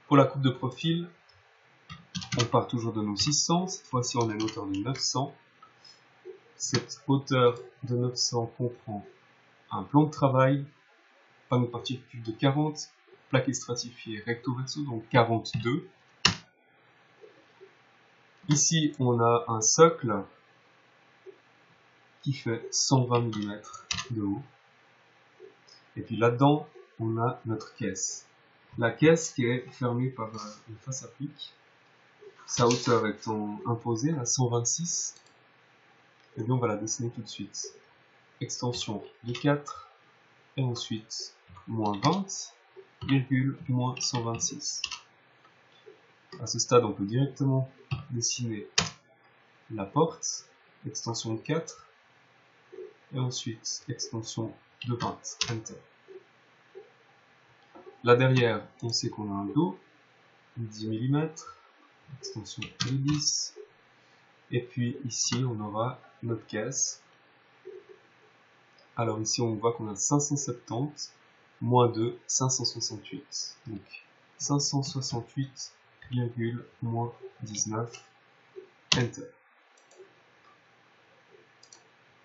Pour la coupe de profil, on part toujours de nos 600, cette fois-ci on a une hauteur de 900. Cette hauteur de 900 comprend un plan de travail, panneau de particules de 40, plaqué stratifié recto verso, donc 42. Ici on a un socle qui fait 120 mm de haut. Et puis là-dedans, on a notre caisse. La caisse qui est fermée par une face à pic. Sa hauteur étant imposée à 126. Et bien on va la dessiner tout de suite. Extension de 4. Et ensuite, moins 20, virgule, moins 126. À ce stade, on peut directement dessiner la porte. Extension de 4. Et ensuite, extension de 20. Enter. Là derrière, on sait qu'on a un dos, 10 mm, extension de 10, et puis ici on aura notre caisse. Alors ici on voit qu'on a 570 moins 2, 568. Donc 568, moins 19, Enter.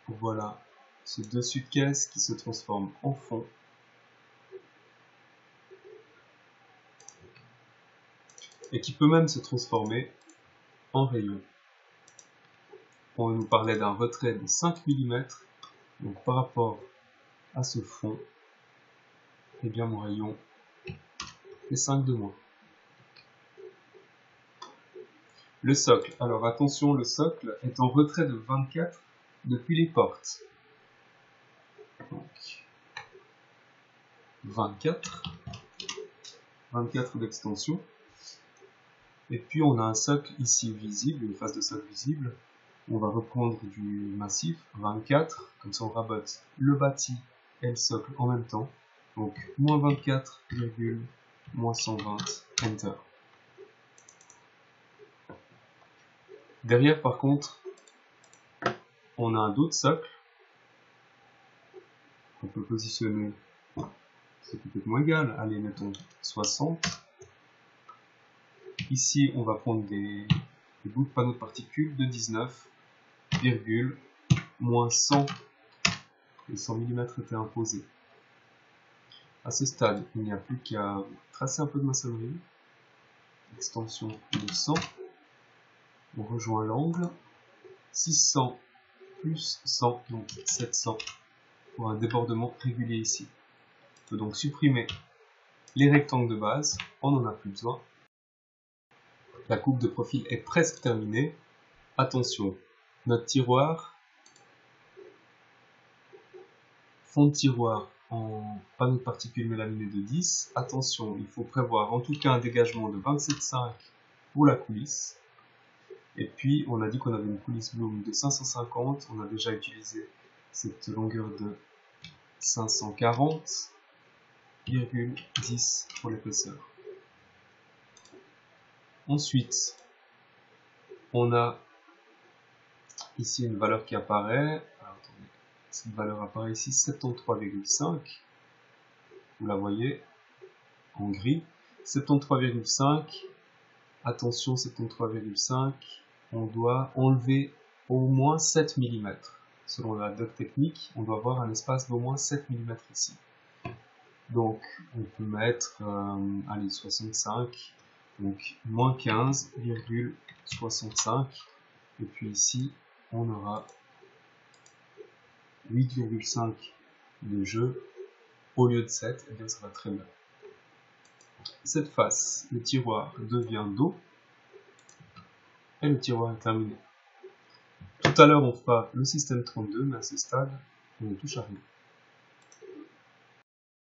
Voilà ce dessus de caisse qui se transforme en fond. Et qui peut même se transformer en rayon. On nous parlait d'un retrait de 5 mm, donc par rapport à ce fond, eh bien mon rayon est 5 de moins. Le socle, alors attention, le socle est en retrait de 24 depuis les portes. Donc 24 d'extension. Et puis on a un socle ici visible, une face de socle visible. On va reprendre du massif, 24, comme ça on rabote le bâti et le socle en même temps. Donc moins 24, moins 120, Enter. Derrière par contre, on a un dos de socle. On peut positionner, c'est peut-être moins égal, allez mettons 60. Ici on va prendre des bouts de panneaux de particules de 19, moins 100. Les 100 mm étaient imposés. À ce stade, il n'y a plus qu'à tracer un peu de maçonnerie. Extension de 100. On rejoint l'angle. 600 plus 100, donc 700 pour un débordement régulier ici. On peut donc supprimer les rectangles de base, on n'en a plus besoin. La coupe de profil est presque terminée. Attention, notre tiroir, fond de tiroir en panneau de particules mélaminé de 10. Attention, il faut prévoir en tout cas un dégagement de 27,5 pour la coulisse. Et puis, on a dit qu'on avait une coulisse bloom de 550. On a déjà utilisé cette longueur de 540,10 pour l'épaisseur. Ensuite, on a ici une valeur qui apparaît. Alors, attendez, cette valeur apparaît ici, 73,5. Vous la voyez en gris. 73,5. Attention, 73,5. On doit enlever au moins 7 mm. Selon la doc technique, on doit avoir un espace d'au moins 7 mm ici. Donc, on peut mettre, allez, 65. Donc, moins 15,65. Et puis ici, on aura 8,5 de jeu au lieu de 7. Et bien, ça va très bien. Cette face, le tiroir devient dos. Et le tiroir est terminé. Tout à l'heure, on fera le système 32, mais à ce stade, on ne touche à rien.